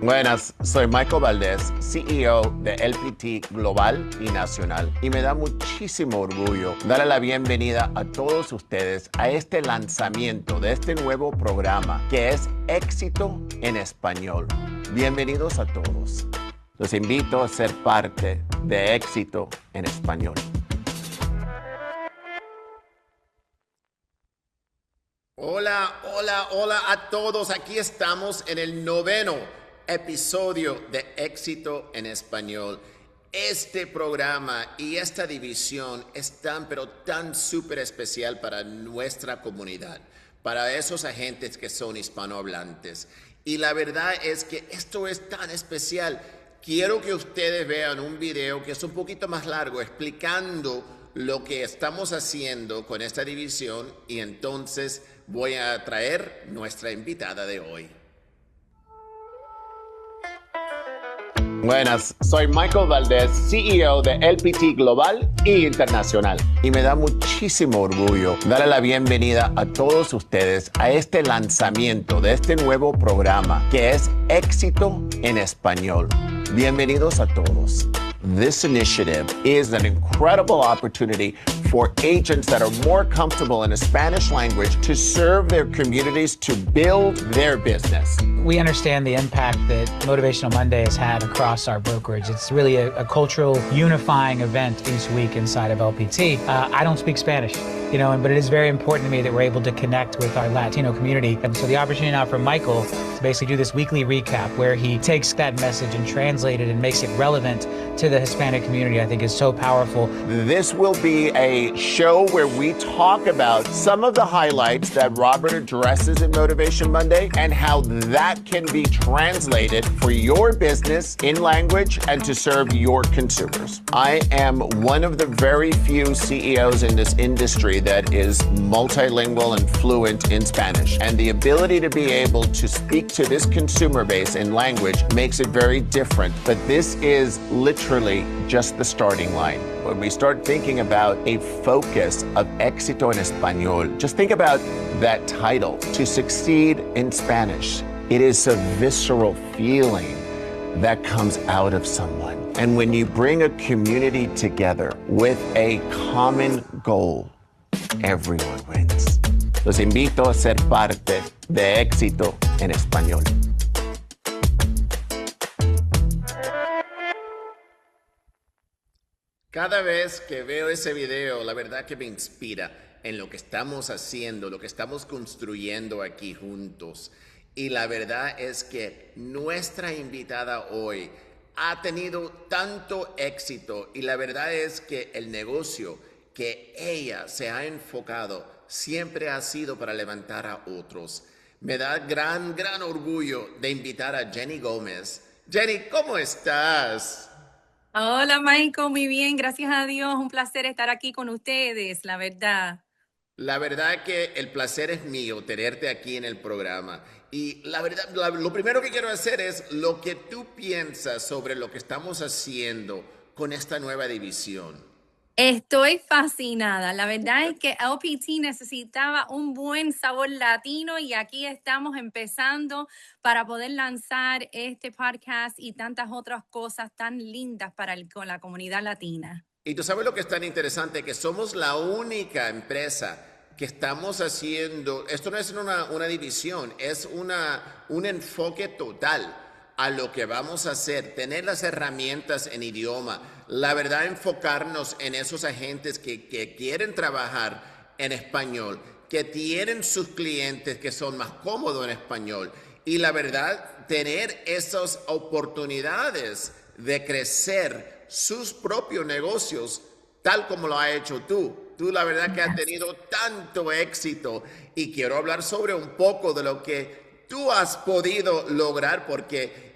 Buenas, soy Michael Valdés, CEO de LPT Global y Nacional, y me da muchísimo orgullo darle la bienvenida a todos ustedes a este lanzamiento de este nuevo programa que es Éxito en Español. Bienvenidos a todos. Los invito a ser parte de Éxito en Español. Hola a todos. Aquí estamos en el 9º episodio de Éxito en Español. Este programa y esta división es tan súper especial para nuestra comunidad, para esos agentes que son hispanohablantes. Y la verdad es que esto es tan especial. Quiero que ustedes vean un video que es un poquito más largo explicando lo que estamos haciendo con esta división, y entonces voy a traer nuestra invitada de hoy. Buenas, soy Michael Valdés, CEO de LPT Global e Internacional, y me da muchísimo orgullo darle la bienvenida a todos ustedes a este lanzamiento de este nuevo programa que es Éxito en Español. Bienvenidos a todos. This initiative is an incredible opportunity for agents that are more comfortable in a Spanish language to serve their communities, to build their business. We understand the impact that Motivational Monday has had across our brokerage. It's really a cultural unifying event each week inside of LPT. I don't speak Spanish, but it is very important to me that we're able to connect with our Latino community. And so the opportunity now for Michael to basically do this weekly recap where he takes that message and translates it and makes it relevant to the Hispanic community, I think is so powerful. This will be a show where we talk about some of the highlights that Robert addresses in Motivation Monday and how that can be translated for your business in language and to serve your consumers. I am one of the very few CEOs in this industry that is multilingual and fluent in Spanish, and the ability to be able to speak to this consumer base in language makes it very different. But this is literally just the starting line. When we start thinking about a focus of Éxito en Español, just think about that title, to succeed in Spanish. It is a visceral feeling that comes out of someone. And when you bring a community together with a common goal, everyone wins. Los invito a ser parte de Éxito en Español. Cada vez que veo ese video, la verdad que me inspira en lo que estamos haciendo, lo que estamos construyendo aquí juntos. Y la verdad es que nuestra invitada hoy ha tenido tanto éxito, y la verdad es que el negocio que ella se ha enfocado siempre ha sido para levantar a otros. Me da gran orgullo de invitar a Jenny Gómez. Jenny, ¿cómo estás? Hola Michael, muy bien, gracias a Dios, un placer estar aquí con ustedes, la verdad. La verdad que el placer es mío tenerte aquí en el programa. Y la verdad, lo primero que quiero hacer es lo que tú piensas sobre lo que estamos haciendo con esta nueva división. Estoy fascinada, la verdad es que LPT necesitaba un buen sabor latino y aquí estamos empezando para poder lanzar este podcast y tantas otras cosas tan lindas con la comunidad latina. Y tú sabes lo que es tan interesante, que somos la única empresa que estamos haciendo, esto no es una división, es un enfoque total a lo que vamos a hacer, tener las herramientas en idioma, la verdad enfocarnos en esos agentes que quieren trabajar en español, que tienen sus clientes que son más cómodos en español, y la verdad tener esas oportunidades de crecer sus propios negocios tal como lo has hecho tú. Tú la verdad que has tenido tanto éxito, y quiero hablar sobre un poco de lo que tú has podido lograr, porque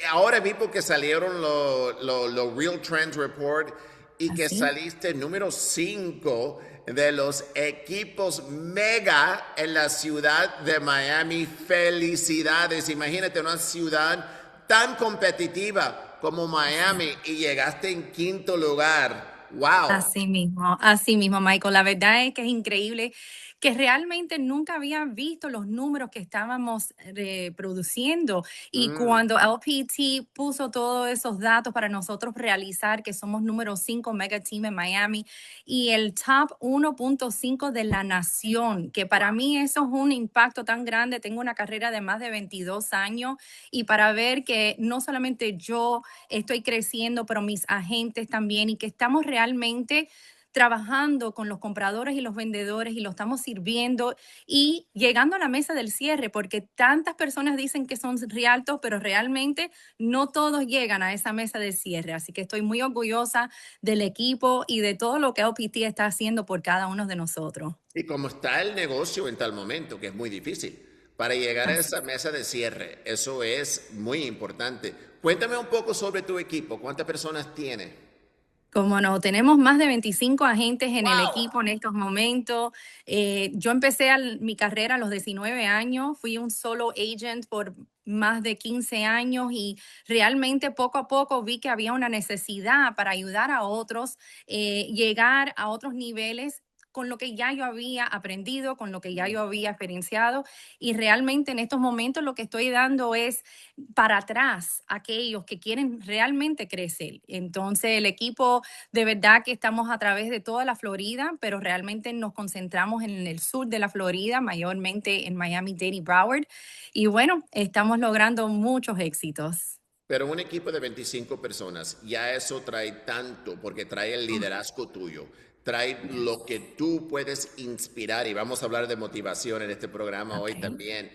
ahora mismo que salieron los Real Trends Report y que saliste número 5 de los equipos mega en la ciudad de Miami. Felicidades. Imagínate una ciudad tan competitiva como Miami y llegaste en 5º lugar. Wow. Así mismo, Michael. La verdad es que es increíble que realmente nunca había visto los números que estábamos produciendo. Y Mm. cuando LPT puso todos esos datos para nosotros realizar que somos número 5 Mega Team en Miami y el top 1.5 de la nación, que para mí eso es un impacto tan grande. Tengo una carrera de más de 22 años y para ver que no solamente yo estoy creciendo, pero mis agentes también y que estamos realmente trabajando con los compradores y los vendedores y lo estamos sirviendo y llegando a la mesa del cierre, porque tantas personas dicen que son realtos, pero realmente no todos llegan a esa mesa del cierre. Así que estoy muy orgullosa del equipo y de todo lo que LPT está haciendo por cada uno de nosotros. Y como está el negocio en tal momento, que es muy difícil, para llegar a Así. esa mesa de cierre, eso es muy importante. Cuéntame un poco sobre tu equipo, ¿cuántas personas tiene? Como no, tenemos más de 25 agentes en el ¡Wow! equipo en estos momentos. Yo empecé mi carrera a los 19 años, fui un solo agent por más de 15 años y realmente poco a poco vi que había una necesidad para ayudar a otros, llegar a otros niveles con lo que ya yo había aprendido, con lo que ya yo había experienciado y realmente en estos momentos lo que estoy dando es para atrás a aquellos que quieren realmente crecer. Entonces el equipo de verdad que estamos a través de toda la Florida, pero realmente nos concentramos en el sur de la Florida, mayormente en Miami-Dade y Broward. Y bueno, estamos logrando muchos éxitos. Pero un equipo de 25 personas, ya eso trae tanto, porque trae el Oh, liderazgo tuyo, trae lo yes. que tú puedes inspirar, y vamos a hablar de motivación en este programa hoy Okay. también,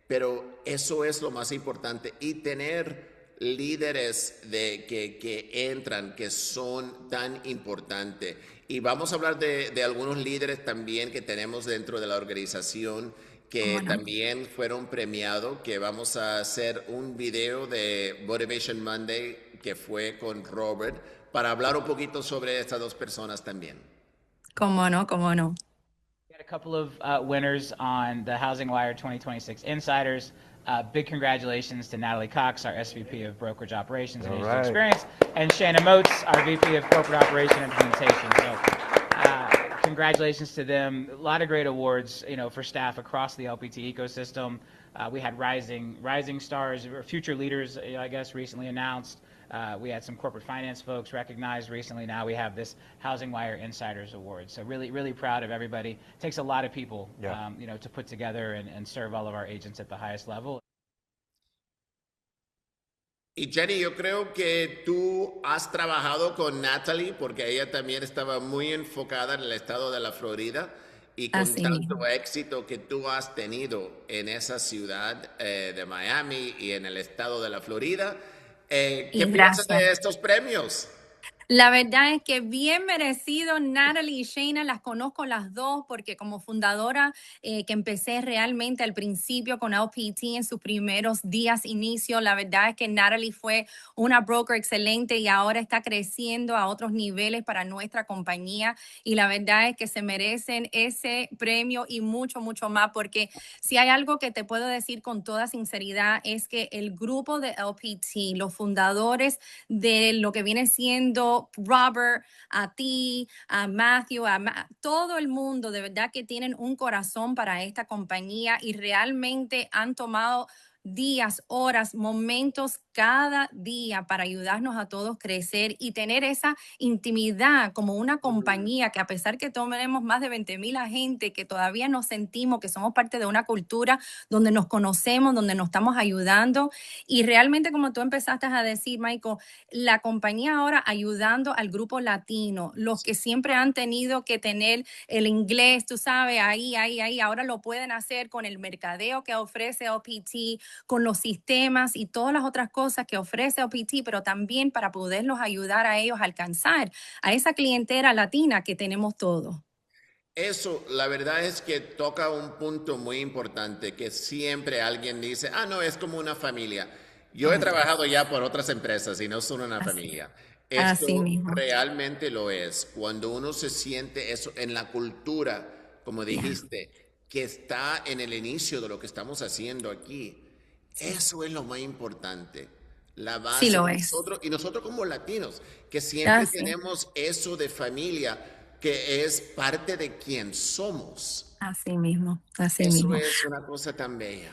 pero eso es lo más importante, y tener líderes que entran, que son tan importantes. Y vamos a hablar de algunos líderes también que tenemos dentro de la organización que ¿Cómo no? también fueron premiados, que vamos a hacer un video de Motivation Monday que fue con Robert para hablar un poquito sobre estas dos personas también. ¿Cómo no? ¿Cómo no? We had a couple of winners on the Housing Wire 2026 Insiders. Big congratulations to Natalie Cox, our SVP of Brokerage Operations and Agency Experience, and Shannon Moats, our VP of Corporate Operation and Implementation. So, congratulations to them. A lot of great awards, for staff across the LPT ecosystem. We had rising stars, or future leaders, I guess, recently announced. We had some corporate finance folks recognized recently. Now we have this Housing Wire Insiders Award. So really, really proud of everybody. It takes a lot of people, to put together and serve all of our agents at the highest level. Y Jenny, yo creo que tú has trabajado con Natalie porque ella también estaba muy enfocada en el estado de la Florida y con Así tanto mismo. éxito que tú has tenido en esa ciudad de Miami y en el estado de la Florida. ¿Qué Y piensas gracias. de estos premios? La verdad es que bien merecido, Natalie y Shayna, las conozco las dos porque como fundadora que empecé realmente al principio con LPT en sus primeros días inicio, la verdad es que Natalie fue una broker excelente y ahora está creciendo a otros niveles para nuestra compañía y la verdad es que se merecen ese premio y mucho, mucho más porque si hay algo que te puedo decir con toda sinceridad es que el grupo de LPT, los fundadores de lo que viene siendo Robert, a ti, a Matthew, todo el mundo, de verdad que tienen un corazón para esta compañía y realmente han tomado días, horas, momentos cada día para ayudarnos a todos crecer y tener esa intimidad como una compañía que a pesar que tenemos más de 20,000 agentes, que todavía nos sentimos que somos parte de una cultura donde nos conocemos, donde nos estamos ayudando y realmente como tú empezaste a decir, Michael, la compañía ahora ayudando al grupo latino, los que siempre han tenido que tener el inglés, tú sabes, ahí, ahora lo pueden hacer con el mercadeo que ofrece LPT, con los sistemas y todas las otras cosas que ofrece LPT, pero también para poderlos ayudar a ellos a alcanzar a esa clientela latina que tenemos todos. Eso, la verdad es que toca un punto muy importante que siempre alguien dice, ah, no, es como una familia. Yo he Oh, yes. trabajado ya por otras empresas y no son una Así, familia. así Esto mismo. realmente lo es. Cuando uno se siente eso en la cultura, como Yeah. dijiste, que está en el inicio de lo que estamos haciendo aquí, Sí. eso es lo más importante. La Sí base, lo es. nosotros, y nosotros como latinos, que siempre Así. tenemos eso de familia, que es parte de quien somos. Así mismo, así Eso mismo. es una cosa tan bella.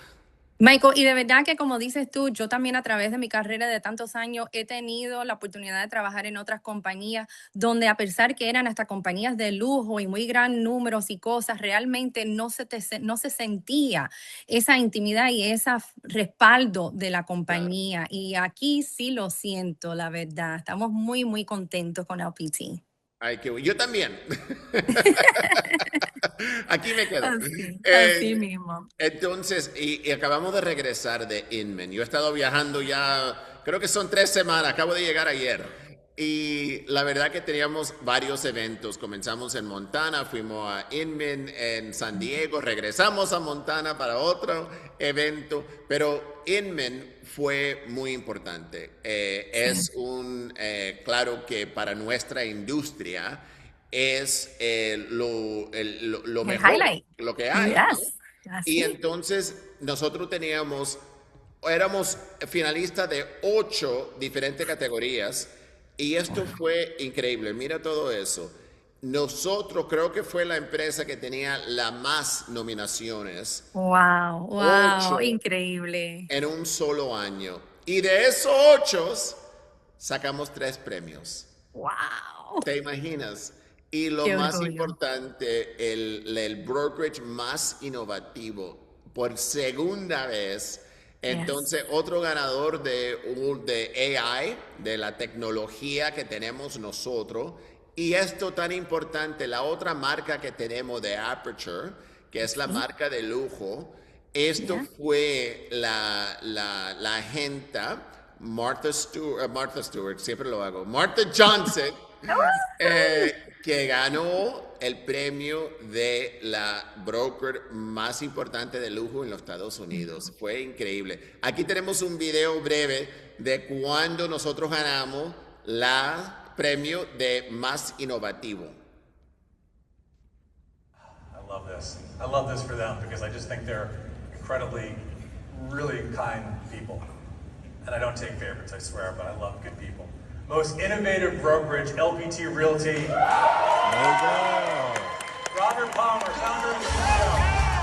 Michael, y de verdad que como dices tú, yo también a través de mi carrera de tantos años he tenido la oportunidad de trabajar en otras compañías donde a pesar que eran hasta compañías de lujo y muy gran números y cosas, realmente no se sentía esa intimidad y ese respaldo de la Claro. compañía. Y aquí sí lo siento, la verdad. Estamos muy, muy contentos con LPT. Ay, yo también. Aquí me quedo. Así, así Eh, mismo. entonces, y acabamos de regresar de Inman. Yo he estado viajando ya, creo que son 3 semanas, acabo de llegar ayer. Y la verdad que teníamos varios eventos. Comenzamos en Montana, fuimos a Inman en San Diego, regresamos a Montana para otro evento, pero Inman fue muy importante. Sí. Claro que para nuestra industria es lo El mejor, highlight. lo que hay, ¿no? Yes. Y Así. entonces nosotros éramos finalistas de 8 diferentes categorías y esto fue increíble. Mira todo eso. Nosotros creo que fue la empresa que tenía la más nominaciones, Wow, wow, 8 increíble. en un solo año. Y de esos 8 sacamos 3 premios. Wow. ¿Te imaginas? Y lo Qué más orgullo. importante, el brokerage más innovativo por segunda vez. Yes. Entonces, otro ganador de AI, de la tecnología que tenemos nosotros. Y esto tan importante, la otra marca que tenemos de Aperture, que es la Sí. marca de lujo, esto Yeah. fue la agente Martha Stewart, siempre lo hago, Martha Johnson, que ganó el premio de la broker más importante de lujo en los Estados Unidos. Fue increíble. Aquí tenemos un video breve de cuando nosotros ganamos la premio de más innovativo. I love this. I love this for them because I just think they're incredibly, really kind people. And I don't take favorites, I swear, but I love good people. Most innovative brokerage, LPT Realty. Robert Palmer, founder and CEO.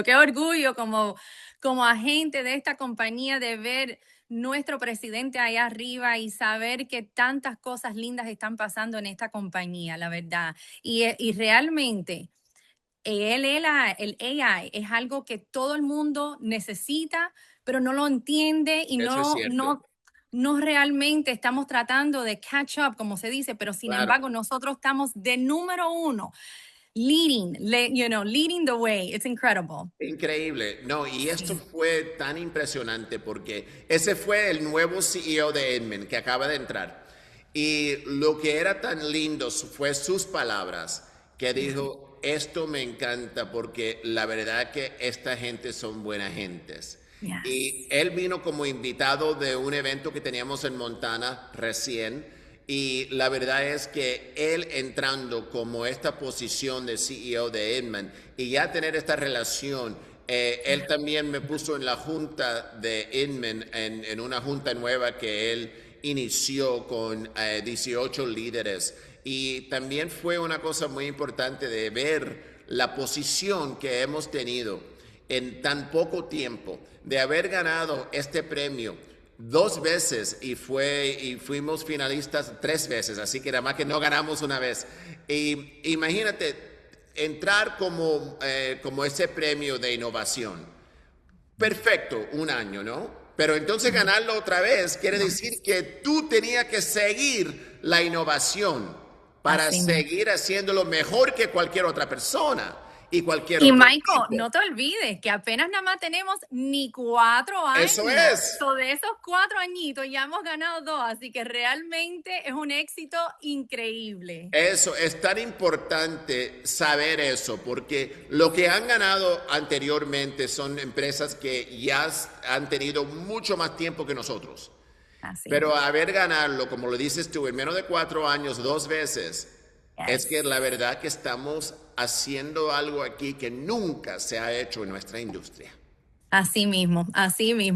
Qué orgullo como agente de esta compañía de ver nuestro presidente allá arriba y saber que tantas cosas lindas están pasando en esta compañía, la verdad. Y realmente el AI es algo que todo el mundo necesita, pero no lo entiende y Eso es cierto. no realmente estamos tratando de catch up, como se dice, pero sin Claro. embargo nosotros estamos de número uno leading the way. It's incredible. Increíble. No, y esto Sí. fue tan impresionante porque ese fue el nuevo CEO de Edmen que acaba de entrar. Y lo que era tan lindo fue sus palabras, que dijo, esto me encanta porque la verdad que esta gente son buenas gentes. Yes. Y él vino como invitado de un evento que teníamos en Montana recién. Y la verdad es que él entrando como esta posición de CEO de Inman y ya tener esta relación, él también me puso en la junta de Inman, en una junta nueva que él inició con 18 líderes. Y también fue una cosa muy importante de ver la posición que hemos tenido en tan poco tiempo, de haber ganado este premio 2 veces y fuimos finalistas 3 veces, así que nada más que no ganamos una vez. Y imagínate entrar como ese premio de innovación. Perfecto, un año, ¿no? Pero entonces ganarlo otra vez quiere decir que tú tenías que seguir la innovación para Así mismo. seguir haciéndolo mejor que cualquier otra persona y cualquier Y otro Michael, equipo. no te olvides que apenas nada más tenemos ni 4 años. Eso es. So, de esos 4 añitos ya hemos ganado 2, así que realmente es un éxito increíble. Eso es tan importante saber eso, porque lo que han ganado anteriormente son empresas que ya han tenido mucho más tiempo que nosotros. Así. Pero haber ganarlo, como lo dices tú, en menos de 4 años, 2 veces, es que Yes. la verdad que estamos haciendo algo aquí que nunca se ha hecho en nuestra industria. Así mismo,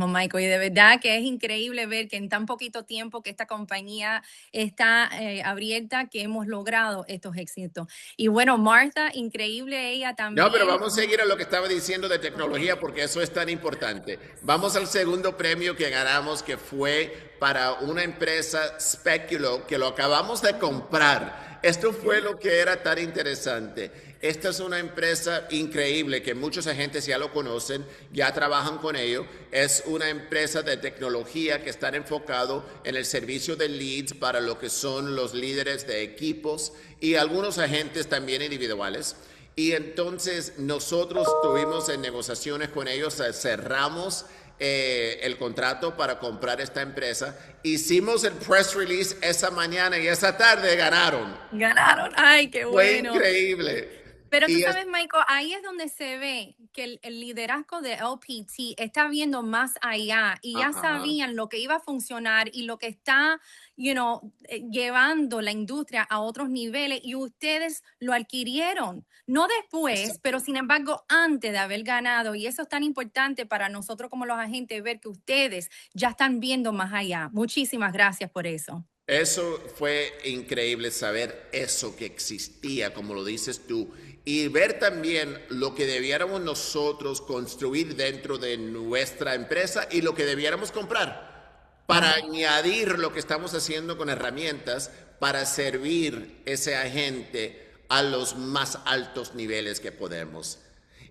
Michael. Y de verdad que es increíble ver que en tan poquito tiempo que esta compañía está abierta, que hemos logrado estos éxitos. Y bueno, Martha, increíble ella No, pero también. vamos a seguir a lo que estaba diciendo de Ok. tecnología porque eso es tan importante. Vamos al segundo premio que ganamos, que fue para una empresa Speculo, que lo acabamos de comprar. Esto fue lo que era tan interesante. Esta es una empresa increíble que muchos agentes ya lo conocen, ya trabajan con ello. Es una empresa de tecnología que está enfocado en el servicio de leads para lo que son los líderes de equipos y algunos agentes también individuales. Y entonces nosotros estuvimos en negociaciones con ellos, cerramos el contrato para comprar esta empresa, hicimos el press release esa mañana y esa tarde ganaron. Ganaron. Ay, qué Fue bueno. increíble. Pero tú Y sabes, Michael, ahí es donde se ve que el liderazgo de LPT está viendo más allá y ya ajá, sabían lo que iba a funcionar y lo que está, llevando la industria a otros niveles y ustedes lo adquirieron, no después, pero sin embargo antes de haber ganado. Y eso es tan importante para nosotros como los agentes, ver que ustedes ya están viendo más allá. Muchísimas gracias por eso. eso fue increíble saber eso que existía, como lo dices tú, y ver también lo que debiéramos nosotros construir dentro de nuestra empresa y lo que debiéramos comprar para añadir lo que estamos haciendo con herramientas para servir ese agente a los más altos niveles que podemos.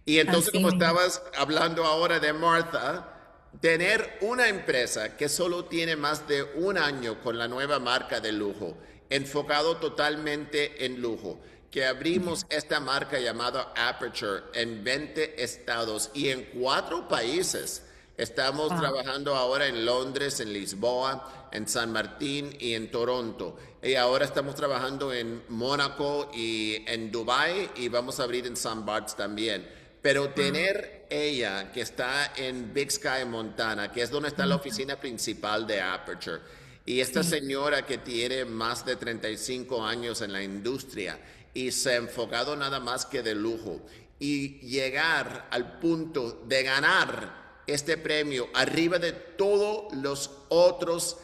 Y entonces, Así como mismo. estabas hablando ahora de Martha, tener una empresa que solo tiene más de un año con la nueva marca de lujo, enfocado totalmente en lujo, que abrimos esta marca llamada Aperture en 20 estados y en 4 países. Estamos Wow. trabajando ahora en Londres, en Lisboa, en San Martín y en Toronto. Y ahora estamos trabajando en Mónaco y en Dubai y vamos a abrir en St. Barts también. Pero Wow. tener ella que está en Big Sky, Montana, que es donde está la Ujú. oficina principal de Aperture, y esta Sí. señora que tiene más de 35 años en la industria y se ha enfocado nada más que de lujo, y llegar al punto de ganar este premio arriba de todos los otros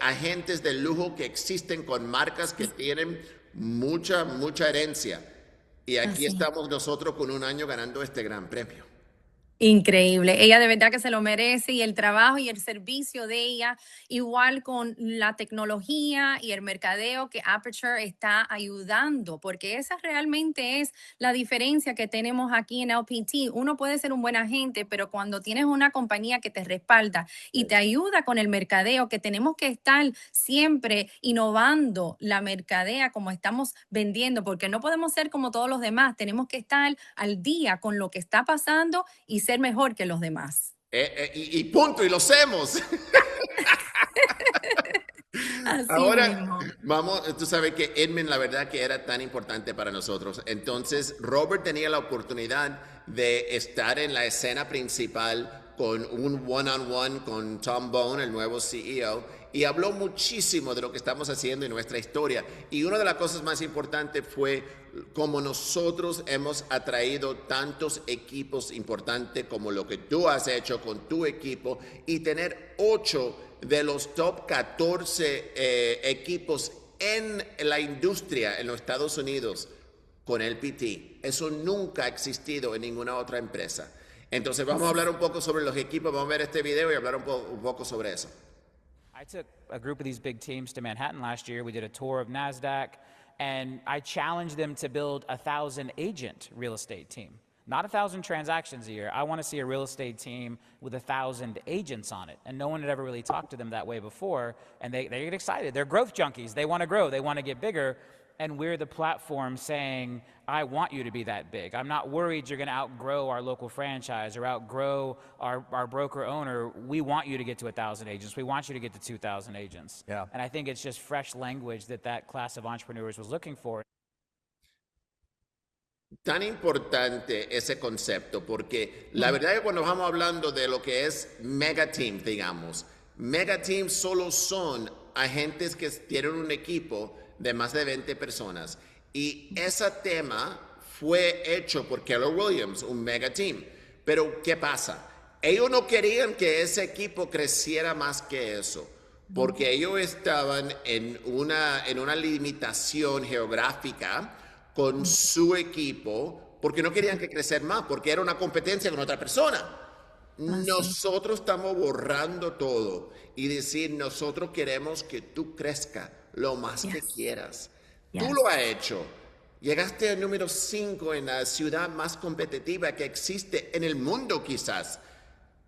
agentes de lujo que existen con marcas que tienen mucha herencia. Y aquí Así. estamos nosotros con un año ganando este gran premio. Increíble. Ella de verdad que se lo merece y el trabajo y el servicio de ella, igual con la tecnología y el mercadeo que Aperture está ayudando, porque esa realmente es la diferencia que tenemos aquí en LPT. Uno puede ser un buen agente, pero cuando tienes una compañía que te respalda y te ayuda con el mercadeo, que tenemos que estar siempre innovando la mercadea como estamos vendiendo, porque no podemos ser como todos los demás, tenemos que estar al día con lo que está pasando y ser mejor que los demás. Y punto, y lo hacemos. Así Ahora, mismo. vamos, tú sabes que Edmund la verdad que era tan importante para nosotros. Entonces, Robert tenía la oportunidad de estar en la escena principal con un one-on-one con Tom Bone, el nuevo CEO, y habló muchísimo de lo que estamos haciendo en nuestra historia. Y una de las cosas más importantes fue cómo nosotros hemos atraído tantos equipos importantes como lo que tú has hecho con tu equipo y tener 8 de los top 14 equipos en la industria en los Estados Unidos con el PT. Eso nunca ha existido en ninguna otra empresa. Entonces vamos a hablar un poco sobre los equipos, vamos a ver este video y hablar un poco sobre eso. I took a group of these big teams to Manhattan last year. We did a tour of NASDAQ, and I challenged them to build a 1,000 agent real estate team. Not 1,000 transactions a year. I want to see a real estate team with 1,000 agents on it. And no one had ever really talked to them that way before. And they get excited. They're growth junkies. They want to grow. They want to get bigger. And we're the platform saying, I want you to be that big. I'm not worried you're going to outgrow our local franchise or outgrow our broker owner. We want you to get to 1,000 agents. We want you to get to 2,000 agents. Yeah. And I think it's just fresh language that class of entrepreneurs was looking for. Tan importante ese concepto porque la verdad es que cuando vamos hablando de lo que es mega team, digamos, mega team solo son agentes que tienen un equipo de más de 20 personas Y ese tema fue hecho por Keller Williams, un mega team. Pero, ¿qué pasa? Ellos no querían que ese equipo creciera más que eso, porque ellos estaban en una limitación geográfica con su equipo, porque no querían que crecer más, porque era una competencia con otra persona. Nosotros estamos borrando todo y decir, nosotros queremos que tú crezcas lo más que quieras. Tú lo has hecho. Llegaste al número 5 en la ciudad más competitiva que existe en el mundo, quizás,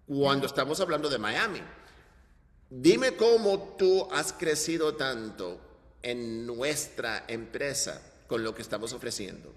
cuando estamos hablando de Miami. Dime cómo tú has crecido tanto en nuestra empresa con lo que estamos ofreciendo.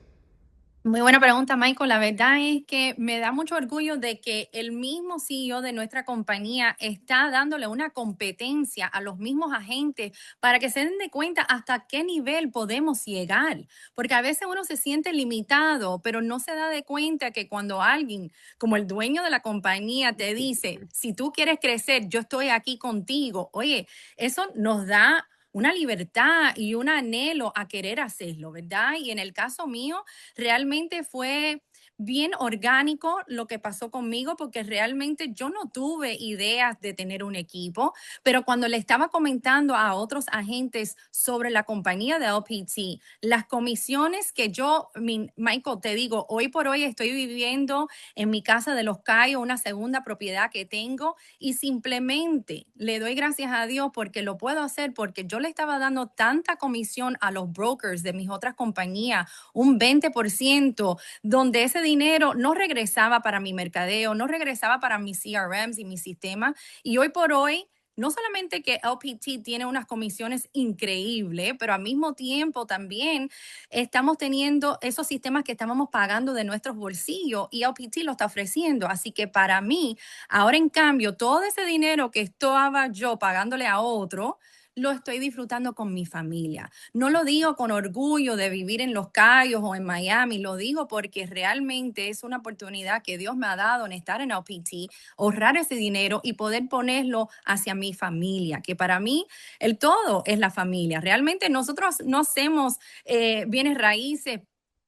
Muy buena pregunta, Michael. La verdad es que me da mucho orgullo de que el mismo CEO de nuestra compañía está dándole una competencia a los mismos agentes para que se den de cuenta hasta qué nivel podemos llegar. Porque a veces uno se siente limitado, pero no se da de cuenta que cuando alguien como el dueño de la compañía te dice, si tú quieres crecer, yo estoy aquí contigo. Oye, eso nos da una libertad y un anhelo a querer hacerlo, ¿verdad? Y en el caso mío, realmente fue bien orgánico lo que pasó conmigo porque realmente yo no tuve ideas de tener un equipo, pero cuando le estaba comentando a otros agentes sobre la compañía de LPT, las comisiones que yo, Michael, te digo, hoy por hoy estoy viviendo en mi casa de Los Cayos, una segunda propiedad que tengo, y simplemente le doy gracias a Dios porque lo puedo hacer porque yo le estaba dando tanta comisión a los brokers de mis otras compañías, un 20%, donde ese dinero no regresaba para mi mercadeo, no regresaba para mis CRMs y mi sistema. Y hoy por hoy, no solamente que LPT tiene unas comisiones increíbles, pero al mismo tiempo también estamos teniendo esos sistemas que estábamos pagando de nuestros bolsillos y LPT lo está ofreciendo. Así que para mí, ahora en cambio, todo ese dinero que estaba yo pagándole a otro, lo estoy disfrutando con mi familia. No lo digo con orgullo de vivir en Los Cayos o en Miami, lo digo porque realmente es una oportunidad que Dios me ha dado en estar en LPT, ahorrar ese dinero y poder ponerlo hacia mi familia, que para mí el todo es la familia. Realmente nosotros no hacemos bienes raíces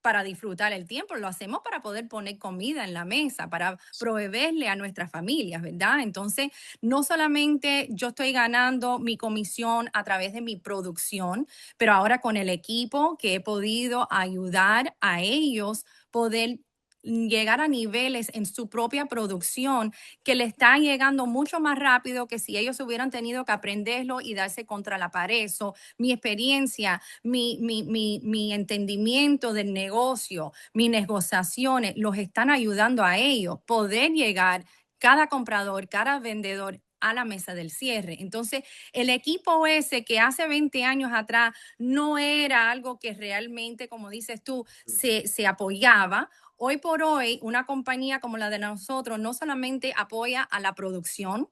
para disfrutar el tiempo, lo hacemos para poder poner comida en la mesa, para proveerle a nuestras familias, ¿verdad? Entonces, no solamente yo estoy ganando mi comisión a través de mi producción, pero ahora con el equipo que he podido ayudar a ellos poder llegar a niveles en su propia producción que le están llegando mucho más rápido que si ellos hubieran tenido que aprenderlo y darse contra la pared. So, mi experiencia, mi entendimiento del negocio, mis negociaciones, los están ayudando a ellos poder llegar cada comprador, cada vendedor a la mesa del cierre. Entonces, el equipo ese que hace 20 años atrás no era algo que realmente, como dices tú, se apoyaba. Hoy por hoy, una compañía como la de nosotros no solamente apoya a la producción,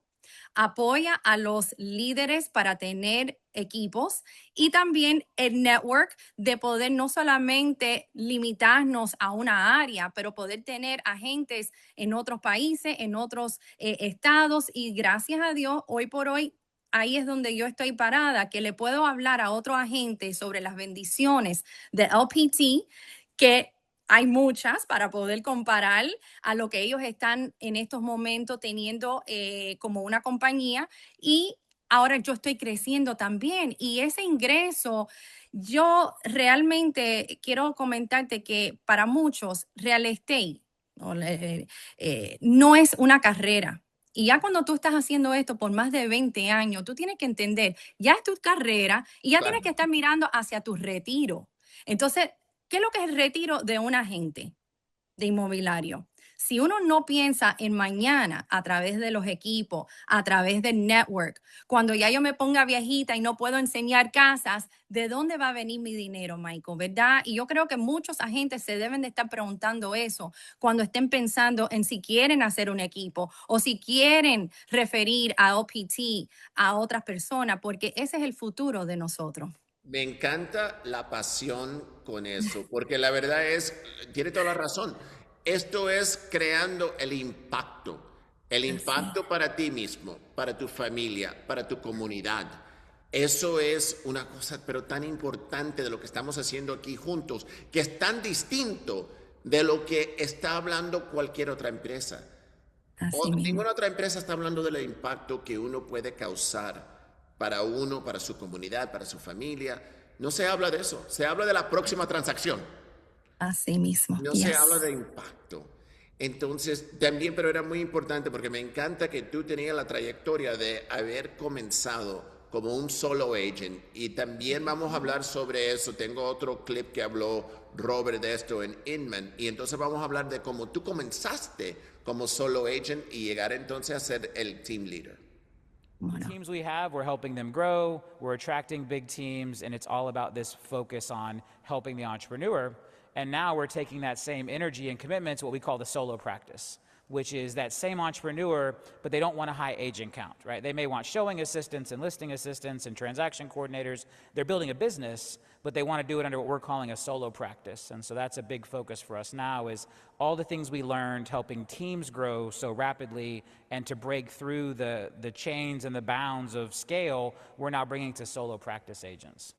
apoya a los líderes para tener equipos y también el network de poder no solamente limitarnos a una área, pero poder tener agentes en otros países, en otros estados y gracias a Dios, hoy por hoy ahí es donde yo estoy parada, que le puedo hablar a otro agente sobre las bendiciones de LPT, que hay muchas para poder comparar a lo que ellos están en estos momentos teniendo como una compañía y ahora yo estoy creciendo también y ese ingreso, yo realmente quiero comentarte que para muchos real estate no es una carrera. Y ya cuando tú estás haciendo esto por más de 20 años, tú tienes que entender, ya es tu carrera y ya tienes que estar mirando hacia tu retiro. Entonces, ¿qué es lo que es el retiro de un agente de inmobiliario? Si uno no piensa en mañana a través de los equipos, a través del network, cuando ya yo me ponga viejita y no puedo enseñar casas, ¿de dónde va a venir mi dinero, Michael? ¿Verdad? Y yo creo que muchos agentes se deben de estar preguntando eso cuando estén pensando en si quieren hacer un equipo o si quieren referir a OPT a otras personas, porque ese es el futuro de nosotros. Me encanta la pasión con eso, porque la verdad es, tiene toda la razón. Esto es creando el impacto para ti mismo, para tu familia, para tu comunidad. Eso es una cosa, pero tan importante de lo que estamos haciendo aquí juntos, que es tan distinto de lo que está hablando cualquier otra empresa. Así mismo. Ninguna otra empresa está hablando del impacto que uno puede causar para uno, para su comunidad, para su familia. No se habla de eso, se habla de la próxima transacción. Así mismo. No se Yes. habla de impacto. Entonces, también, pero era muy importante porque me encanta que tú tenías la trayectoria de haber comenzado como un solo agent y también vamos a hablar sobre eso. Tengo otro clip que habló Robert de esto en Inman y entonces vamos a hablar de cómo tú comenzaste como solo agent y llegar entonces a ser el team leader. The teams we have, we're helping them grow, we're attracting big teams, and it's all about this focus on helping the entrepreneur. And now we're taking that same energy and commitment to what we call the solo practice, which is that same entrepreneur, but they don't want a high agent count, right? They may want showing assistants and listing assistants and transaction coordinators. They're building a business, but they want to do it under what we're calling a solo practice. And so that's a big focus for us now is all the things we learned helping teams grow so rapidly and to break through the chains and the bounds of scale, we're now bringing to solo practice agents.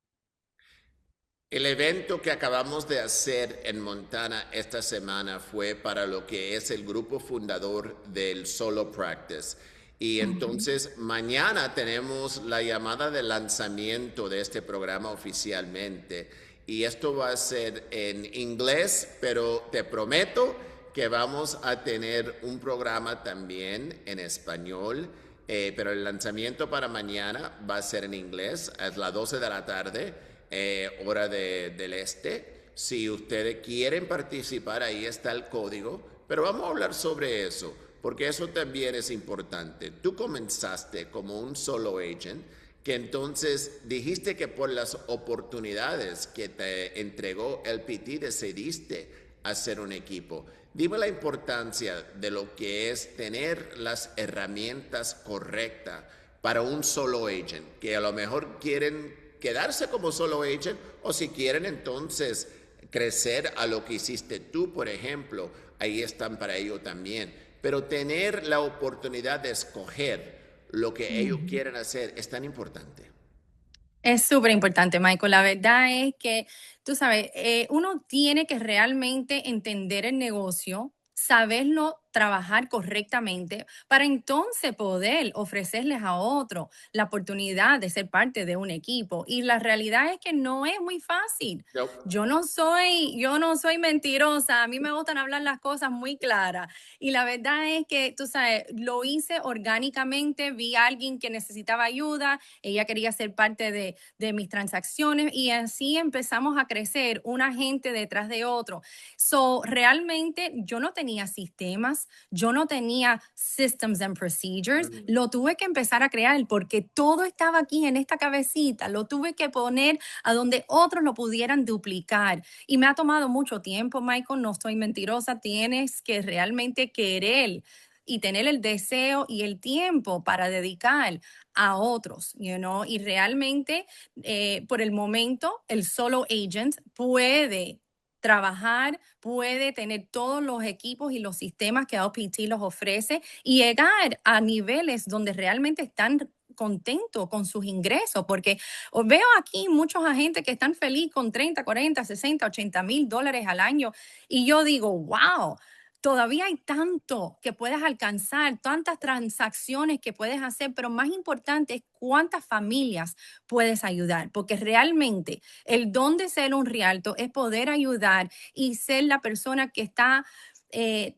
El evento que acabamos de hacer en Montana esta semana fue para lo que es el grupo fundador del Solo Practice. Y entonces mañana tenemos la llamada de lanzamiento de este programa oficialmente. Y esto va a ser en inglés, pero te prometo que vamos a tener un programa también en español. Pero el lanzamiento para mañana va a ser en inglés, es las 12 de la tarde. Hora del este. Si ustedes quieren participar, ahí está el código, pero vamos a hablar sobre eso, porque eso también es importante. Tú comenzaste como un solo agent, que entonces dijiste que por las oportunidades que te entregó LPT decidiste hacer un equipo. Dime la importancia de lo que es tener las herramientas correctas para un solo agent, que a lo mejor quieren quedarse como solo agent o si quieren entonces crecer a lo que hiciste tú, por ejemplo, ahí están para ello también. Pero tener la oportunidad de escoger lo que ellos quieren hacer es tan importante. Es súper importante, Michael. La verdad es que, tú sabes, uno tiene que realmente entender el negocio, saberlo trabajar correctamente para entonces poder ofrecerles a otro la oportunidad de ser parte de un equipo. Y la realidad es que no es muy fácil. Nope. Yo no soy mentirosa. A mí me gustan hablar las cosas muy claras. Y la verdad es que, tú sabes, lo hice orgánicamente. Vi a alguien que necesitaba ayuda. Ella quería ser parte de mis transacciones y así empezamos a crecer una gente detrás de otro. So, realmente yo no tenía sistemas, yo no tenía systems and procedures, lo tuve que empezar a crear porque todo estaba aquí en esta cabecita, lo tuve que poner a donde otros lo pudieran duplicar y me ha tomado mucho tiempo, Michael, no estoy mentirosa, tienes que realmente querer y tener el deseo y el tiempo para dedicar a otros, y realmente por el momento el solo agent puede trabajar, puede tener todos los equipos y los sistemas que LPT los ofrece y llegar a niveles donde realmente están contentos con sus ingresos, porque veo aquí muchos agentes que están felices con 30, 40, 60, $80,000 al año y yo digo, wow. Todavía hay tanto que puedes alcanzar, tantas transacciones que puedes hacer, pero más importante es cuántas familias puedes ayudar, porque realmente el don de ser un realtor es poder ayudar y ser la persona que está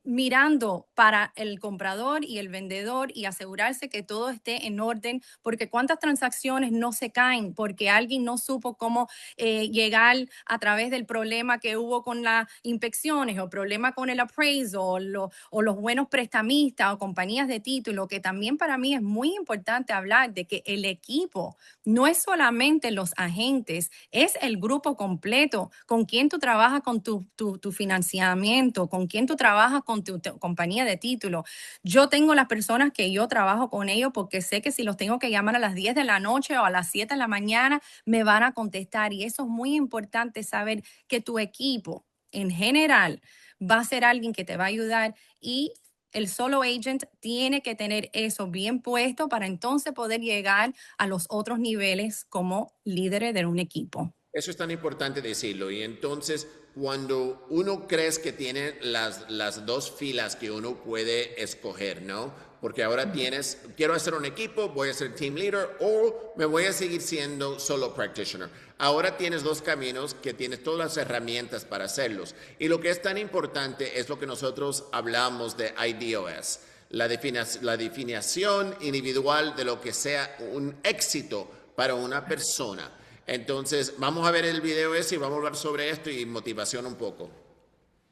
mirando para el comprador y el vendedor y asegurarse que todo esté en orden, porque cuántas transacciones no se caen porque alguien no supo cómo llegar a través del problema que hubo con las inspecciones o problema con el appraisal o los buenos prestamistas o compañías de título, que también para mí es muy importante hablar de que el equipo no es solamente los agentes, es el grupo completo, con quien tú trabajas con tu financiamiento, con quien tú trabajas con tu compañía de título. Yo tengo las personas que yo trabajo con ellos porque sé que si los tengo que llamar a las 10 de la noche o a las 7 de la mañana, me van a contestar. Y eso es muy importante saber que tu equipo en general va a ser alguien que te va a ayudar y el solo agent tiene que tener eso bien puesto para entonces poder llegar a los otros niveles como líderes de un equipo. Eso es tan importante decirlo. Y entonces, cuando uno cree que tiene las dos filas que uno puede escoger, ¿no? Porque ahora tienes, quiero hacer un equipo, voy a ser team leader o me voy a seguir siendo solo practitioner. Ahora tienes dos caminos que tienes todas las herramientas para hacerlos. Y lo que es tan importante es lo que nosotros hablamos de IDOS, la definición individual de lo que sea un éxito para una persona. Entonces, vamos a ver el video ese y vamos a hablar sobre esto y motivación un poco.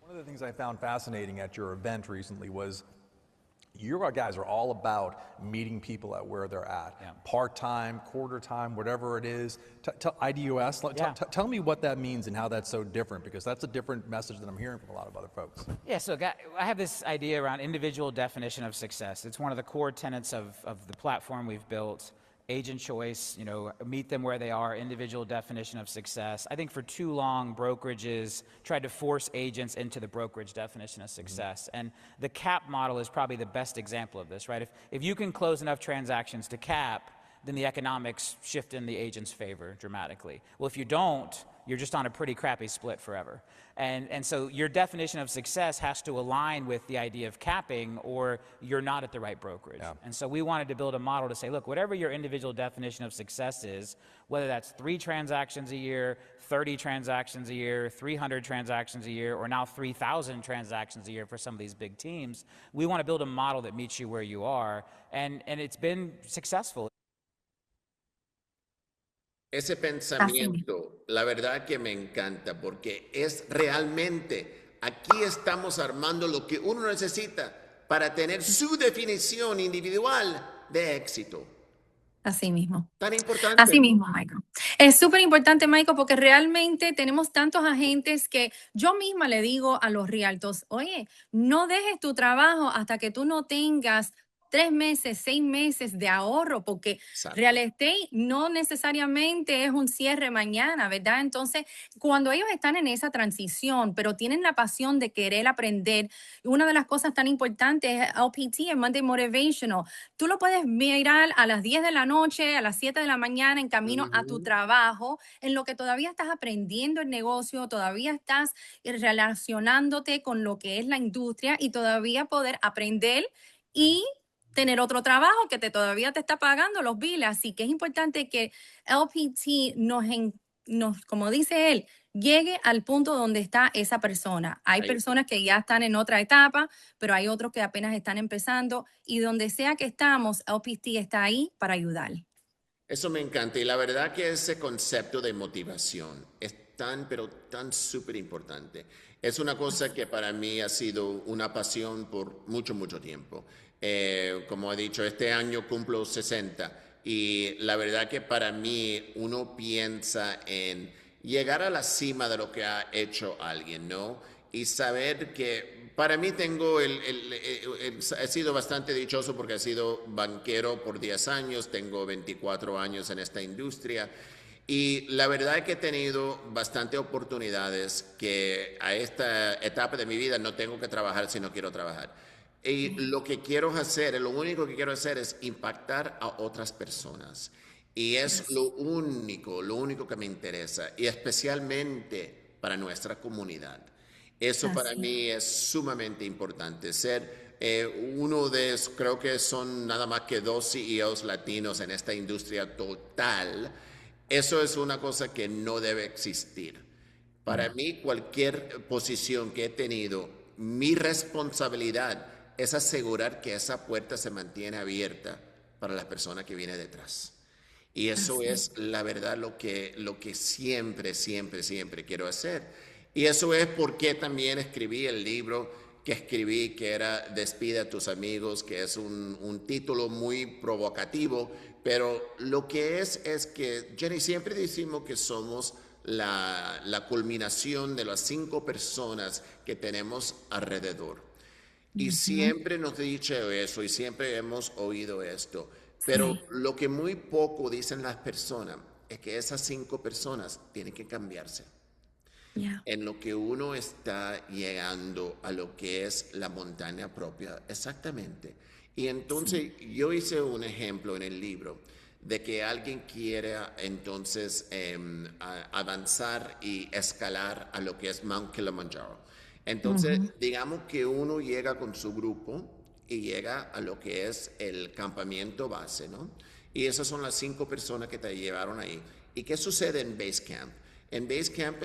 One of the things I found fascinating at your event recently was you guys are all about meeting people at where they're at. Yeah. Part-time, quarter-time, whatever it is. IDOS, Yeah. tell me what that means and how that's so different, because that's a different message than I'm hearing from a lot of other folks. Yeah, so I have this idea around individual definition of success. It's one of the core tenets of the platform we've built. Agent choice, meet them where they are, individual definition of success. I think for too long, brokerages tried to force agents into the brokerage definition of success. And the cap model is probably the best example of this, right? If you can close enough transactions to cap, then the economics shift in the agent's favor dramatically. Well, if you don't, you're just on a pretty crappy split forever. And so your definition of success has to align with the idea of capping, or you're not at the right brokerage. Yeah. And so we wanted to build a model to say, look, whatever your individual definition of success is, whether that's 3 transactions a year, 30 transactions a year, 300 transactions a year, or now 3,000 transactions a year for some of these big teams, we want to build a model that meets you where you are. And it's been successful. Ese pensamiento, la verdad que me encanta, porque es realmente, aquí estamos armando lo que uno necesita para tener su definición individual de éxito. Así mismo. Tan importante. Así mismo, Michael. Es súper importante, Michael, porque realmente tenemos tantos agentes que yo misma le digo a los realtors, oye, no dejes tu trabajo hasta que tú no tengas 3 meses, 6 meses de ahorro, porque Exacto. real estate no necesariamente es un cierre mañana, ¿verdad? Entonces, cuando ellos están en esa transición, pero tienen la pasión de querer aprender, una de las cosas tan importantes es LPT, el Monday Motivational. Tú lo puedes mirar a las 10 de la noche, a las 7 de la mañana, en camino a tu trabajo, en lo que todavía estás aprendiendo el negocio, todavía estás relacionándote con lo que es la industria y todavía poder aprender y tener otro trabajo que todavía te está pagando los biles. Así que es importante que LPT nos, como dice él, llegue al punto donde está esa persona. Hay personas que ya están en otra etapa, pero hay otros que apenas están empezando, y donde sea que estamos, LPT está ahí para ayudar. Eso me encanta, y la verdad que ese concepto de motivación es tan, pero tan súper importante. Es una cosa que para mí ha sido una pasión por mucho, mucho tiempo. Como he dicho, este año cumplo 60 y la verdad que para mí uno piensa en llegar a la cima de lo que ha hecho alguien, ¿no? Y saber que para mí he sido bastante dichoso porque he sido banquero por 10 años, tengo 24 años en esta industria. Y la verdad es que he tenido bastantes oportunidades que a esta etapa de mi vida no tengo que trabajar si no quiero trabajar. Y lo que quiero hacer, lo único que quiero hacer es impactar a otras personas. Y es lo único que me interesa, y especialmente para nuestra comunidad. Eso para mí es sumamente importante. Ser uno de, creo que son nada más que 2 CEOs latinos en esta industria total. Eso es una cosa que no debe existir. Para mí, cualquier posición que he tenido, mi responsabilidad es asegurar que esa puerta se mantiene abierta para la persona que viene detrás. Y eso es la verdad lo que siempre quiero hacer. Y eso es porque también escribí el libro que escribí, que era Despide a tus amigos, que es un título muy provocativo, pero lo que es que, Jenny, siempre decimos que somos la culminación de las 5 personas que tenemos alrededor. Y siempre nos he dicho eso y siempre hemos oído esto, pero lo que muy poco dicen las personas es que esas 5 personas tienen que cambiarse. Yeah. en lo que uno está llegando a lo que es la montaña propia, exactamente. Y entonces yo hice un ejemplo en el libro de que alguien quiere entonces avanzar y escalar a lo que es Mount Kilimanjaro. Entonces, digamos que uno llega con su grupo y llega a lo que es el campamento base, ¿no? Y esas son las 5 personas que te llevaron ahí. ¿Y qué sucede en Base Camp? En Base Camp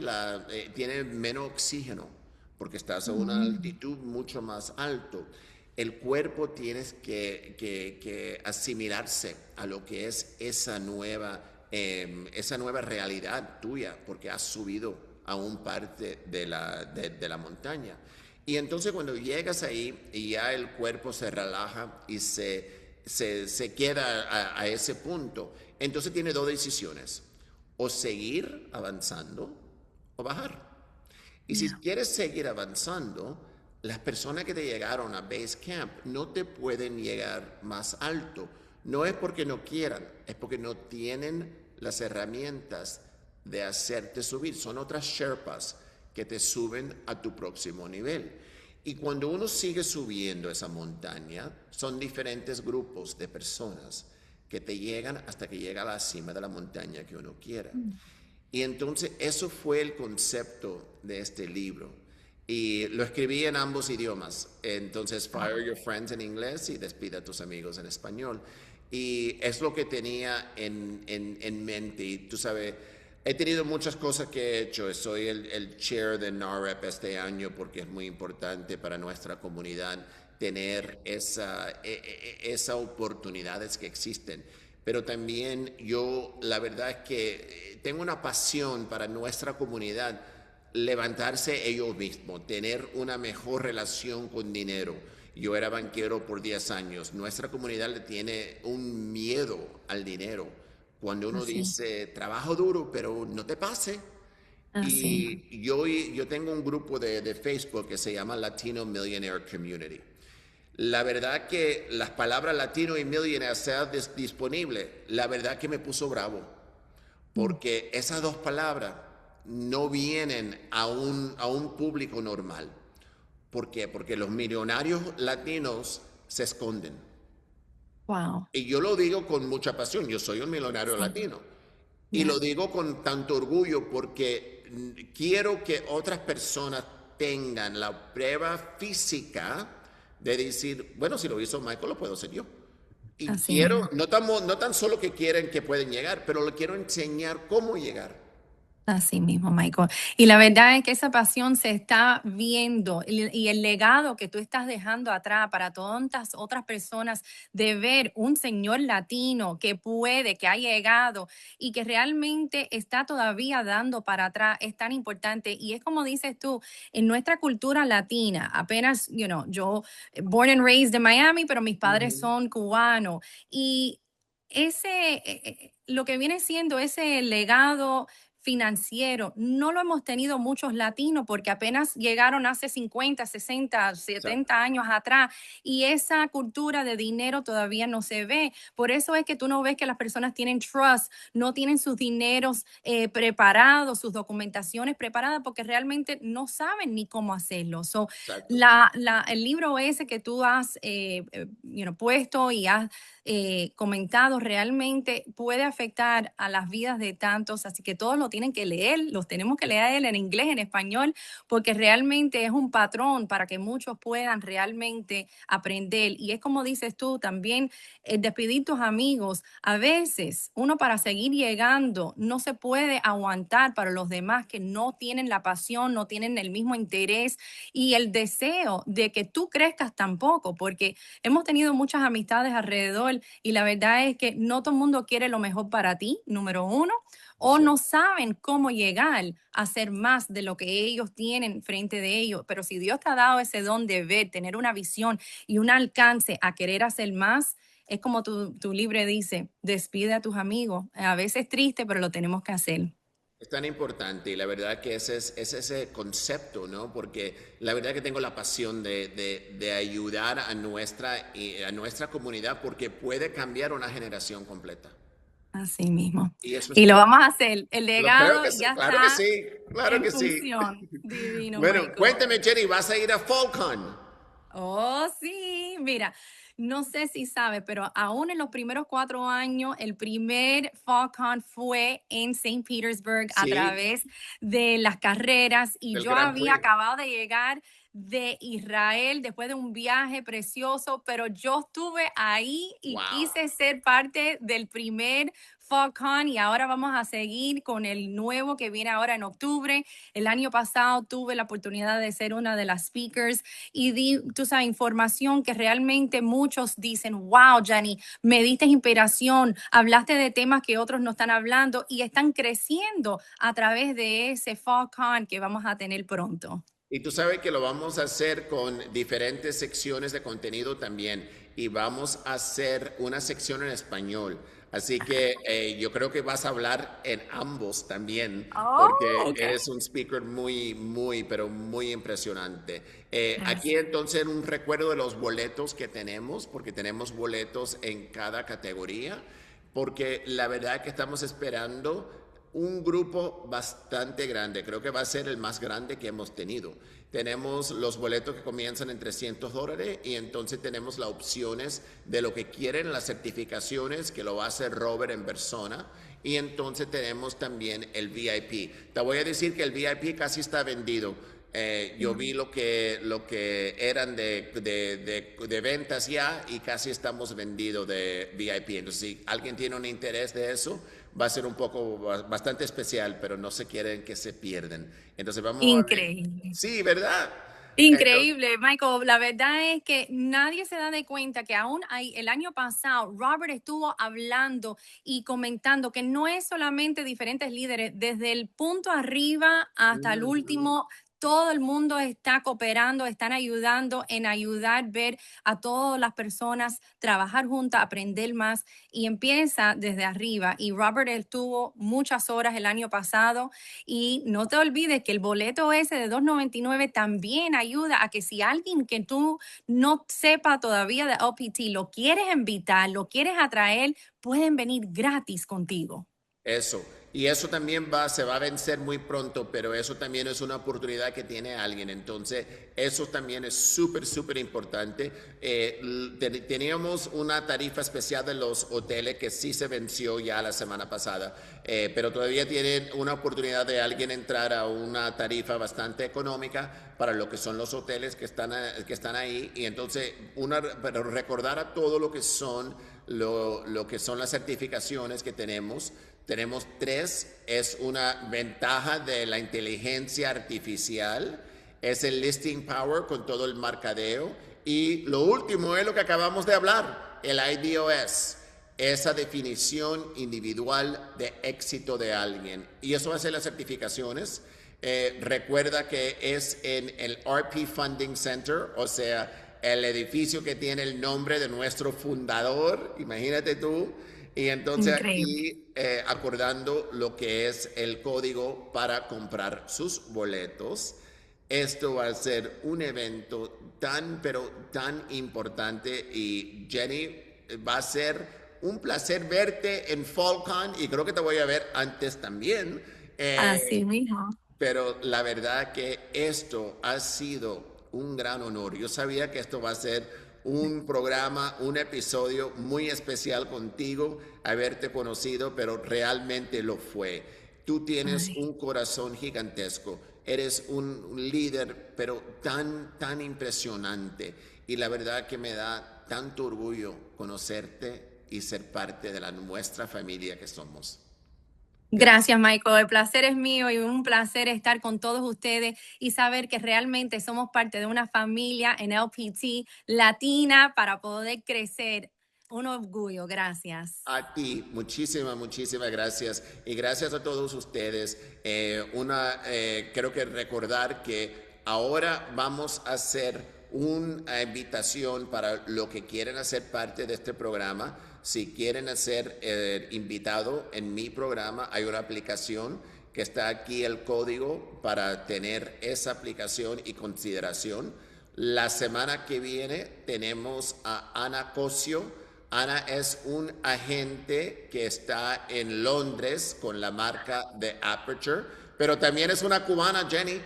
tiene menos oxígeno porque estás a una altitud mucho más alto. El cuerpo tienes que asimilarse a lo que es esa nueva realidad tuya, porque has subido a un parte de la montaña. Y entonces cuando llegas ahí y ya el cuerpo se relaja y se queda a ese punto, entonces tiene 2 decisiones: o seguir avanzando o bajar. Y si quieres seguir avanzando, las personas que te llegaron a Base Camp no te pueden llegar más alto. No es porque no quieran, es porque no tienen las herramientas de hacerte subir. Son otras Sherpas que te suben a tu próximo nivel. Y cuando uno sigue subiendo esa montaña, son diferentes grupos de personas que te llegan hasta que llega a la cima de la montaña que uno quiera. Y entonces eso fue el concepto de este libro. Y lo escribí en ambos idiomas. Entonces, Fire Your Friends en inglés y Despide a tus amigos en español. Y es lo que tenía en mente. Y tú sabes, he tenido muchas cosas que he hecho. Soy el chair de NAREP este año porque es muy importante para nuestra comunidad tener esas oportunidades que existen. Pero también yo, la verdad es que tengo una pasión para nuestra comunidad levantarse ellos mismos, tener una mejor relación con dinero. Yo era banquero por 10 años. Nuestra comunidad le tiene un miedo al dinero. Cuando uno dice, trabajo duro, pero no te pase. Y yo tengo un grupo de Facebook que se llama Latino Millionaire Community. La verdad que las palabras latino y millionaire sean disponibles, la verdad que me puso bravo. Porque esas 2 palabras no vienen a un público normal. ¿Por qué? Porque los millonarios latinos se esconden. Wow. Y yo lo digo con mucha pasión, yo soy un millonario latino. Y lo digo con tanto orgullo porque quiero que otras personas tengan la prueba física de decir, bueno, si lo hizo Michael, lo puedo hacer yo. Y quiero, no tan solo que quieren que pueden llegar, pero le quiero enseñar cómo llegar. Así mismo, Michael. Y la verdad es que esa pasión se está viendo y el legado que tú estás dejando atrás para tantas otras personas de ver un señor latino que puede, que ha llegado y que realmente está todavía dando para atrás es tan importante. Y es como dices tú, en nuestra cultura latina, apenas, yo born and raised en Miami, pero mis padres son cubanos. Y lo que viene siendo ese legado financiero, no lo hemos tenido muchos latinos porque apenas llegaron hace 50, 60, 70 años atrás y esa cultura de dinero todavía no se ve. Por eso es que tú no ves que las personas tienen trust, no tienen sus dineros preparados, sus documentaciones preparadas porque realmente no saben ni cómo hacerlo. So, el libro ese que tú has puesto y has comentado realmente puede afectar a las vidas de tantos, así que todos lo tienen que leer, los tenemos que leer en inglés, en español, porque realmente es un patrón para que muchos puedan realmente aprender. Y es como dices tú, también despedir tus amigos. A veces uno para seguir llegando no se puede aguantar para los demás que no tienen la pasión, no tienen el mismo interés y el deseo de que tú crezcas tampoco, porque hemos tenido muchas amistades alrededor y la verdad es que no todo el mundo quiere lo mejor para ti, número uno, o no saben cómo llegar a ser más de lo que ellos tienen frente de ellos. Pero si Dios te ha dado ese don de ver, tener una visión y un alcance a querer hacer más, es como tu libro dice, despide a tus amigos. A veces triste, pero lo tenemos que hacer. Es tan importante y la verdad que ese es ese concepto, ¿no? Porque la verdad que tengo la pasión de ayudar a nuestra comunidad porque puede cambiar una generación completa. Así mismo. Y eso es Y lo todo. vamos a hacer. El Creo legado que sí, ya claro que está sí, claro en que sí. función. Divino, Bueno, Michael. cuéntame, Jenny, ¿vas a ir a FallCon? Oh, sí, mira, no sé si sabes, pero aún en los primeros 4 años, el primer FalCon fue en Saint Petersburg a Sí, través de las carreras y el yo Gran había Prix. acabado de llegar de Israel después de un viaje precioso, pero yo estuve ahí y Wow. quise ser parte del primer FalCon y ahora vamos a seguir con el nuevo que viene ahora en octubre. El año pasado tuve la oportunidad de ser una de las speakers y di, tú sabes, información que realmente muchos dicen, wow, Jenny, me diste inspiración, hablaste de temas que otros no están hablando y están creciendo a través de ese FalCon que vamos a tener pronto. Y tú sabes que lo vamos a hacer con diferentes secciones de contenido también. Y vamos a hacer una sección en español. Así que yo creo que vas a hablar en ambos también, porque Oh, okay. eres un speaker pero muy impresionante. Aquí Gracias. entonces un recuerdo de los boletos que tenemos, porque tenemos boletos en cada categoría, porque la verdad es que estamos esperando un grupo bastante grande, creo que va a ser el más grande que hemos tenido. Tenemos los boletos que comienzan en $300 y entonces tenemos las opciones de lo que quieren, las certificaciones, que lo va a hacer Robert en persona. Y entonces tenemos también el VIP. Te voy a decir que el VIP casi está vendido. Yo vi lo que eran de ventas ya y casi estamos vendidos de VIP. Entonces, si alguien tiene un interés de eso, va a ser un poco bastante especial, pero no se quieren que se pierden. Entonces vamos a ver. Increíble. Sí, ¿verdad? Entonces, Increíble, Michael. La verdad es que nadie se da de cuenta que aún hay, el año pasado Robert estuvo hablando y comentando que no es solamente diferentes líderes, desde el punto arriba hasta el ujú, último, todo el mundo está cooperando, están ayudando en ayudar, ver a todas las personas trabajar juntas, aprender más y empieza desde arriba. Y Robert estuvo muchas horas el año pasado y no te olvides que el boleto ese de 2.99 también ayuda a que si alguien que tú no sepa todavía de LPT lo quieres invitar, lo quieres atraer, pueden venir gratis contigo. eso. Y eso también se va a vencer muy pronto, pero eso también es una oportunidad que tiene alguien. Entonces, eso también es súper importante. Teníamos una tarifa especial de los hoteles que sí se venció ya la semana pasada, pero todavía tienen una oportunidad de alguien entrar a una tarifa bastante económica para lo que son los hoteles que están ahí. Y entonces, pero recordar a todo lo que son las certificaciones que tenemos. Tenemos 3, es una ventaja de la inteligencia artificial, es el listing power con todo el marcadeo y lo último es lo que acabamos de hablar, el IDOS, esa definición individual de éxito de alguien. Y eso va a ser las certificaciones. Recuerda que es en el RP Funding Center, o sea, el edificio que tiene el nombre de nuestro fundador, imagínate tú. Y entonces Increíble. aquí acordando lo que es el código para comprar sus boletos. Esto va a ser un evento pero tan importante y Jenny, va a ser un placer verte en FallCon y creo que te voy a ver antes también. Así mismo. Pero la verdad que esto ha sido un gran honor. Yo sabía que esto va a ser un programa, un episodio muy especial contigo, haberte conocido, pero realmente lo fue. Tú tienes Ay. un corazón gigantesco, eres un líder, pero tan impresionante. Y la verdad que me da tanto orgullo conocerte y ser parte de nuestra familia que somos. Gracias, Michael. El placer es mío y un placer estar con todos ustedes y saber que realmente somos parte de una familia en LPT latina para poder crecer. Un orgullo. Gracias. A ti, muchísimas gracias. Y gracias a todos ustedes. Creo que recordar que ahora vamos a hacer una invitación para lo que quieren hacer parte de este programa. Si quieren ser invitado en mi programa, hay una aplicación que está aquí el código para tener esa aplicación y consideración. La semana que viene tenemos a Ana Cosio Ana es un agente que está en Londres con la marca de Aperture, pero también es una cubana, Jenny,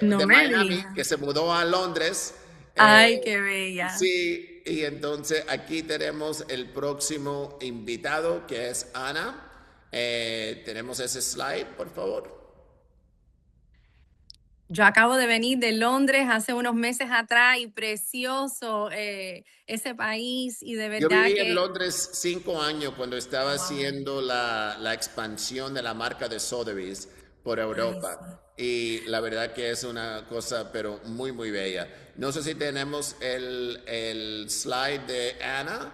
No de me Miami, digas. que se mudó a Londres. Ay, qué bella. Sí, y entonces aquí tenemos el próximo invitado, que es Ana. Tenemos ese slide, por favor. Yo acabo de venir de Londres hace unos meses atrás y precioso ese país y de Yo verdad viví en que Londres 5 años cuando estaba haciendo la expansión de la marca de Sotheby's por Europa. Y la verdad que es una cosa, pero muy, muy bella. No sé si tenemos el slide de Ana.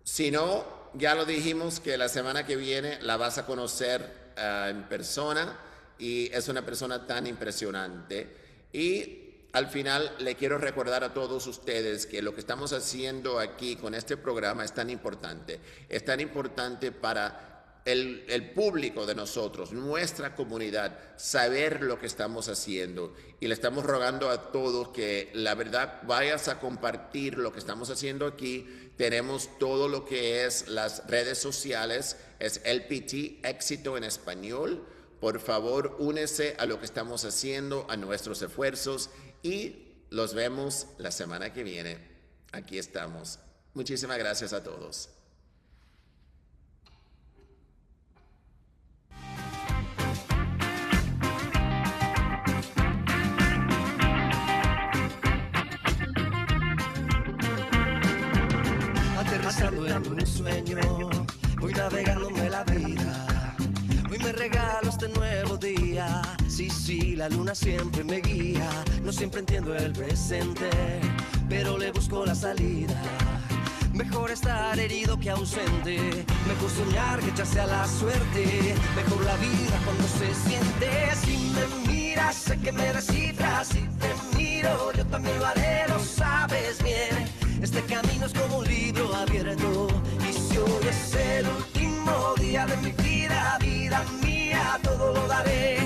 Si no, ya lo dijimos que la semana que viene la vas a conocer en persona y es una persona tan impresionante. Y al final le quiero recordar a todos ustedes que lo que estamos haciendo aquí con este programa es tan importante. Es tan importante para el público de nosotros, nuestra comunidad, saber lo que estamos haciendo. Y le estamos rogando a todos que la verdad vayas a compartir lo que estamos haciendo aquí. Tenemos todo lo que es las redes sociales, es LPT Éxito en Español. Por favor, únese a lo que estamos haciendo, a nuestros esfuerzos y los vemos la semana que viene. Aquí estamos. Muchísimas gracias a todos. Aterrizando en un sueño, voy navegándome la vida. Hoy me regalo este nuevo día. Sí, sí, la luna siempre me guía. No siempre entiendo el presente, pero le busco la salida. Mejor estar herido que ausente. Mejor soñar que echarse a la suerte. Mejor la vida cuando se siente. Si me miras, sé que me descifras. Si te miro, yo también lo haré, lo sabes bien. Este camino es como un libro abierto. Y si hoy es el último día de mi vida, vida mía, todo lo daré.